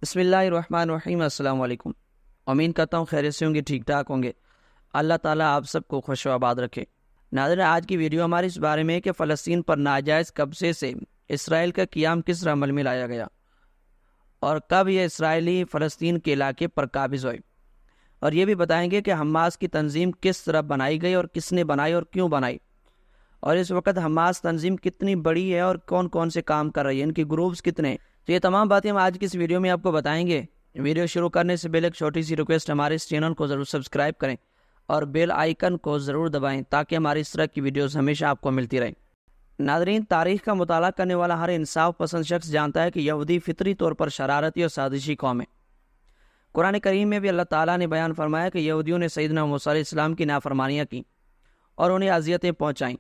بسم اللہ الرحمن الرحیم۔ السلام علیکم۔ امین کرتا ہوں خیریت سے ہوں گے، ٹھیک ٹھاک ہوں گے۔ اللہ تعالیٰ آپ سب کو خوش و آباد رکھے۔ ناظرین، آج کی ویڈیو ہماری اس بارے میں ہے کہ فلسطین پر ناجائز قبضے سے اسرائیل کا قیام کس عمل میں لایا گیا اور کب یہ اسرائیلی فلسطین کے علاقے پر قابض ہوئے، اور یہ بھی بتائیں گے کہ حماس کی تنظیم کس طرح بنائی گئی اور کس نے بنائی اور کیوں بنائی، اور اس وقت حماس تنظیم کتنی بڑی ہے اور کون کون سے کام کر رہی ہے، ان کی گروپس کتنے ہیں۔ تو یہ تمام باتیں ہم آج کی اس ویڈیو میں آپ کو بتائیں گے۔ ویڈیو شروع کرنے سے پہلے ایک چھوٹی سی ریکویسٹ، ہمارے اس چینل کو ضرور سبسکرائب کریں اور بیل آئیکن کو ضرور دبائیں تاکہ ہماری اس طرح کی ویڈیوز ہمیشہ آپ کو ملتی رہیں۔ ناظرین، تاریخ کا مطالعہ کرنے والا ہر انصاف پسند شخص جانتا ہے کہ یہودی فطری طور پر شرارتی اور سازشی قوم ہے۔ قرآن کریم میں بھی اللہ تعالیٰ نے بیان فرمایا کہ یہودیوں نے سیدنا موسیٰ علیہ السلام کی نافرمانیاں کی اور انہیں اذیتیں پہنچائیں۔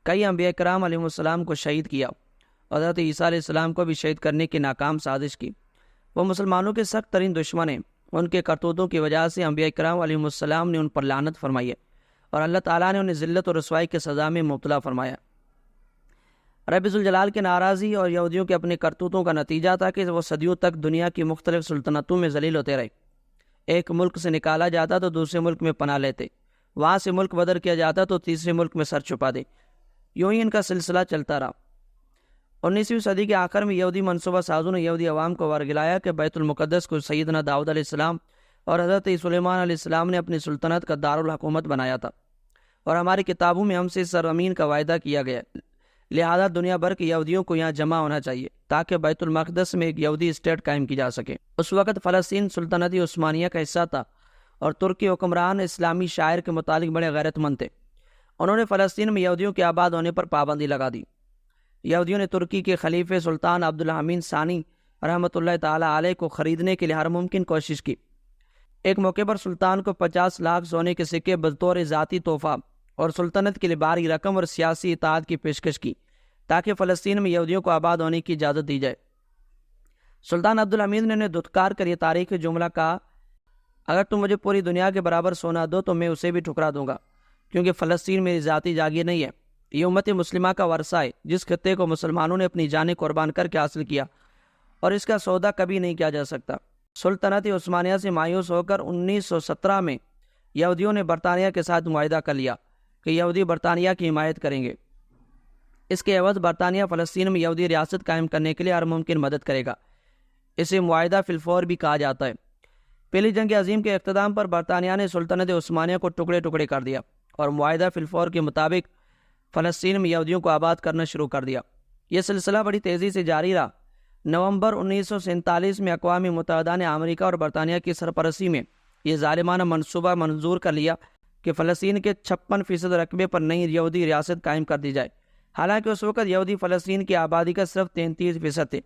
کئی انبیاء کرام علیہ السلام کو شہید کیا اور حضرت عیسیٰ علیہ السلام کو بھی شہید کرنے کی ناکام سازش کی۔ وہ مسلمانوں کے سخت ترین دشمن ہیں۔ ان کے کرتوتوں کی وجہ سے انبیاء کرام علیہ السلام نے ان پر لعنت فرمائی ہے اور اللہ تعالیٰ نے انہیں ذلت اور رسوائی کی سزا میں مبتلا فرمایا۔ رب ذوالجلال کی ناراضی اور یہودیوں کے اپنے کرتوتوں کا نتیجہ تھا کہ وہ صدیوں تک دنیا کی مختلف سلطنتوں میں ذلیل ہوتے رہے۔ ایک ملک سے نکالا جاتا تو دوسرے ملک میں پناہ لیتے، وہاں سے ملک بدر کیا جاتا تو تیسرے ملک میں سر چھپا دے۔ یوں ہی ان کا سلسلہ چلتا رہا۔ 19ویں صدی کے آخر میں یہودی منصوبہ سازوں نے یہودی عوام کو ورگلایا کہ بیت المقدس کو سیدنا داؤد علیہ السلام اور حضرت سلیمان علیہ السلام نے اپنی سلطنت کا دارالحکومت بنایا تھا، اور ہماری کتابوں میں ہم سے سرزمین کا وعدہ کیا گیا، لہذا دنیا بھر کے یہودیوں کو یہاں جمع ہونا چاہیے تاکہ بیت المقدس میں ایک یہودی اسٹیٹ قائم کی جا سکے۔ اس وقت فلسطین سلطنتی عثمانیہ کا حصہ تھا اور ترکی حکمران اسلامی شاعر کے متعلق بڑے غیرت مند تھے۔ انہوں نے فلسطین میں یہودیوں کے آباد ہونے پر پابندی لگا دی۔ یہودیوں نے ترکی کے خلیفہ سلطان عبدالحمید ثانی رحمۃ اللہ تعالیٰ علیہ کو خریدنے کے لیے ہر ممکن کوشش کی۔ ایک موقع پر سلطان کو 50 لاکھ سونے کے سکے بطور ذاتی تحفہ اور سلطنت کے لیے بھاری رقم اور سیاسی اطاعت کی پیشکش کی تاکہ فلسطین میں یہودیوں کو آباد ہونے کی اجازت دی جائے۔ سلطان عبدالحمید نے انہیں دھتکار کر یہ تاریخی جملہ کہا، اگر تم مجھے پوری دنیا کے برابر سونا دو تو میں اسے بھی ٹھکرا دوں گا، کیونکہ فلسطین میری ذاتی جاگیر نہیں ہے، یہ امت مسلمہ کا ورثہ ہے جس خطے کو مسلمانوں نے اپنی جانیں قربان کر کے حاصل کیا، اور اس کا سودا کبھی نہیں کیا جا سکتا۔ سلطنت عثمانیہ سے مایوس ہو کر 1917 میں یہودیوں نے برطانیہ کے ساتھ معاہدہ کر لیا کہ یہودی برطانیہ کی حمایت کریں گے۔ اس کے عوض برطانیہ فلسطین میں یہودی ریاست قائم کرنے کے لیے ہر ممکن مدد کرے گا۔ اسے معاہدہ فی الفور بھی کہا جاتا ہے۔ پہلی جنگ عظیم کے اختتام پر برطانیہ نے سلطنت عثمانیہ کو ٹکڑے ٹکڑے کر دیا اور معاہدہ فی الفور کے مطابق فلسطین میں یہودیوں کو آباد کرنا شروع کر دیا۔ یہ سلسلہ بڑی تیزی سے جاری رہا۔ نومبر 1947 میں اقوام متحدہ نے امریکہ اور برطانیہ کی سرپرستی میں یہ ظالمانہ منصوبہ منظور کر لیا کہ فلسطین کے 56% رقبے پر نئی یہودی ریاست قائم کر دی جائے۔ حالانکہ اس وقت یہودی فلسطین کی آبادی کا صرف 33% تھے۔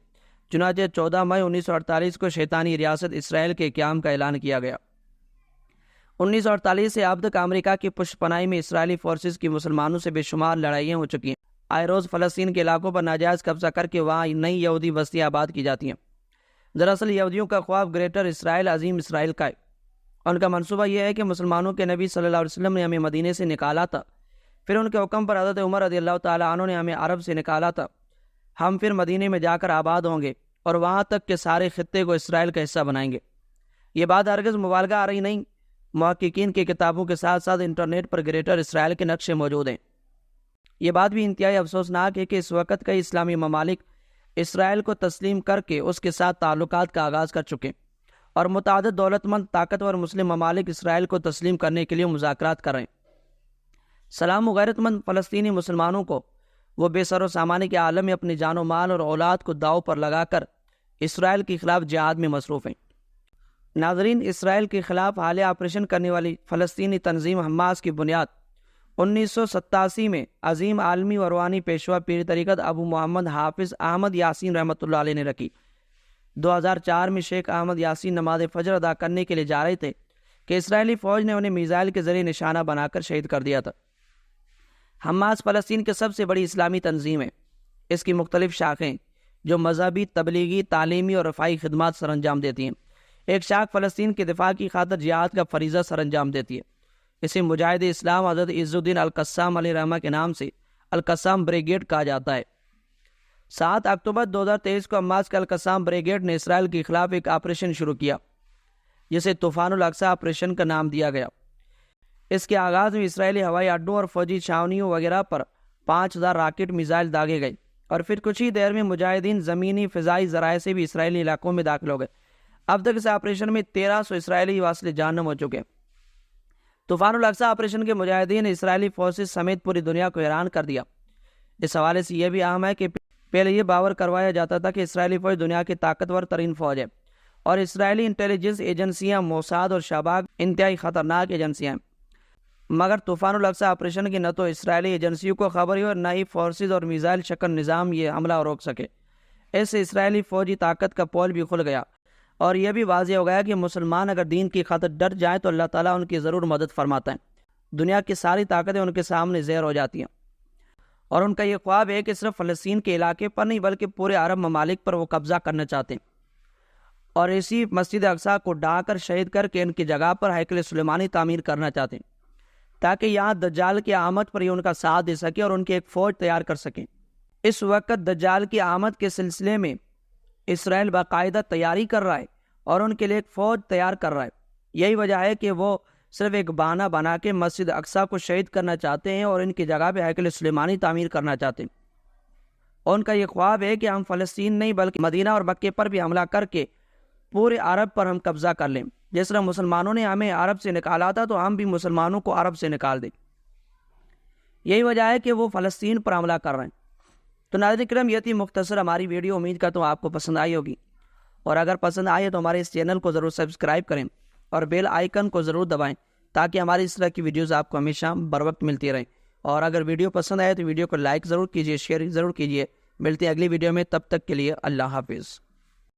چنانچہ 14 مئی 1948 کو شیطانی ریاست اسرائیل کے قیام کا اعلان کیا گیا۔ 1948 سے اب تک امریکہ کی پشت پناہی میں اسرائیلی فورسز کی مسلمانوں سے بے شمار لڑائیاں ہو چکی ہیں۔ آئے روز فلسطین کے علاقوں پر ناجائز قبضہ کر کے وہاں نئی یہودی بستیاں آباد کی جاتی ہیں۔ دراصل یہودیوں کا خواب گریٹر اسرائیل، عظیم اسرائیل کا ہے۔ ان کا منصوبہ یہ ہے کہ مسلمانوں کے نبی صلی اللہ علیہ وسلم نے ہمیں مدینے سے نکالا تھا، پھر ان کے حکم پر حضرت عمر رضی اللہ تعالیٰ عنہ نے ہمیں عرب سے نکالا تھا، ہم پھر مدینے میں جا کر آباد ہوں گے اور وہاں تک کہ سارے خطے کو اسرائیل کا حصہ بنائیں گے۔ یہ بات ہرگز مبالغہ آ رہی نہیں۔ محققین کی کتابوں کے ساتھ ساتھ انٹرنیٹ پر گریٹر اسرائیل کے نقشے موجود ہیں۔ یہ بات بھی انتہائی افسوسناک ہے کہ اس وقت کئی اسلامی ممالک اسرائیل کو تسلیم کر کے اس کے ساتھ تعلقات کا آغاز کر چکے، اور متعدد دولت مند طاقتور مسلم ممالک اسرائیل کو تسلیم کرنے کے لیے مذاکرات کر رہے ہیں۔ سلام و غیرت مند فلسطینی مسلمانوں کو وہ بے سر و سامانے کے عالم میں اپنی جان و مال اور اولاد کو داؤ پر لگا کر اسرائیل کے خلاف جہاد میں مصروف ہیں۔ ناظرین، اسرائیل کے خلاف حالیہ آپریشن کرنے والی فلسطینی تنظیم حماس کی بنیاد 1987 میں عظیم عالمی و روحانی پیشوا پیر طریقت ابو محمد حافظ احمد یاسین رحمۃ اللہ علیہ نے رکھی۔ 2004 میں شیخ احمد یاسین نماز فجر ادا کرنے کے لیے جا رہے تھے کہ اسرائیلی فوج نے انہیں میزائل کے ذریعے نشانہ بنا کر شہید کر دیا تھا۔ حماس فلسطین کی سب سے بڑی اسلامی تنظیم ہے۔ اس کی مختلف شاخیں جو مذہبی، تبلیغی، تعلیمی اور رفاہی خدمات سر انجام دیتی ہیں۔ ایک شاخ فلسطین کے دفاع کی خاطر جہاد کا فریضہ سر انجام دیتی ہے۔ اسے مجاہد اسلام حضرت عز الدین القسام علیہ رحمہ کے نام سے القسام بریگیڈ کہا جاتا ہے۔ 7 اکتوبر 2023 کو حماس کا القسام بریگیڈ نے اسرائیل کے خلاف ایک آپریشن شروع کیا جسے طوفان الاقصی آپریشن کا نام دیا گیا۔ اس کے آغاز میں اسرائیلی ہوائی اڈوں اور فوجی چھاونیوں وغیرہ پر 5000 راکٹ میزائل داغے گئے، اور پھر کچھ ہی دیر میں مجاہدین زمینی فضائی ذرائع سے بھی اسرائیلی علاقوں میں داخل ہو گئے۔ اب تک اس آپریشن میں 1300 اسرائیلی واصل جہنم ہو چکے۔ طوفان الاقصی آپریشن کے مجاہدین نے اسرائیلی فورسز سمیت پوری دنیا کو حیران کر دیا۔ اس حوالے سے یہ بھی اہم ہے کہ پہلے یہ باور کروایا جاتا تھا کہ اسرائیلی فوج دنیا کی طاقتور ترین فوج ہے، اور اسرائیلی انٹیلیجنس ایجنسیاں موساد اور شباک انتہائی خطرناک ایجنسیاں ہیں، مگر طوفان الاقصی آپریشن کی نہ تو اسرائیلی ایجنسیوں کو خبر ہوئی اور نہ ہی فورسز اور میزائل شکن نظام یہ حملہ روک سکے۔ اس سے اسرائیلی فوجی طاقت کا پول بھی کھل گیا، اور یہ بھی واضح ہو گیا کہ مسلمان اگر دین کی خاطر ڈٹ جائیں تو اللہ تعالیٰ ان کی ضرور مدد فرماتا ہے۔ دنیا کی ساری طاقتیں ان کے سامنے زیر ہو جاتی ہیں، اور ان کا یہ خواب ہے کہ صرف فلسطین کے علاقے پر نہیں بلکہ پورے عرب ممالک پر وہ قبضہ کرنا چاہتے ہیں، اور اسی مسجد اقصی کو ڈھا کر شہید کر کے ان کی جگہ پر ہیکل سلیمانی تعمیر کرنا چاہتے ہیں، تاکہ یہاں دجال کی آمد پر یہ ان کا ساتھ دے سکے اور ان کی ایک فوج تیار کر سکیں۔ اس وقت دجال کی آمد کے سلسلے میں اسرائیل باقاعدہ تیاری کر رہا ہے اور ان کے لیے ایک فوج تیار کر رہا ہے۔ یہی وجہ ہے کہ وہ صرف ایک بہانہ بنا کے مسجد اقصی کو شہید کرنا چاہتے ہیں اور ان کی جگہ پہ ہیکل سلیمانی تعمیر کرنا چاہتے ہیں، اور ان کا یہ خواب ہے کہ ہم فلسطین نہیں بلکہ مدینہ اور مکے پر بھی حملہ کر کے پورے عرب پر ہم قبضہ کر لیں۔ جس طرح مسلمانوں نے ہمیں عرب سے نکالا تھا تو ہم بھی مسلمانوں کو عرب سے نکال دیں۔ یہی وجہ ہے کہ وہ فلسطین پر حملہ کر رہے ہیں۔ تو ناظرین کرام، یہ تھی مختصر ہماری ویڈیو، امید کرتا ہوں آپ کو پسند آئی ہوگی، اور اگر پسند آئے تو ہمارے اس چینل کو ضرور سبسکرائب کریں اور بیل آئیکن کو ضرور دبائیں تاکہ ہماری اس طرح کی ویڈیوز آپ کو ہمیشہ بر وقت ملتی رہیں۔ اور اگر ویڈیو پسند آئے تو ویڈیو کو لائک ضرور کیجیے، شیئر ضرور کیجیے۔ ملتے ہیں اگلی ویڈیو میں، تب تک کے لیے اللہ حافظ۔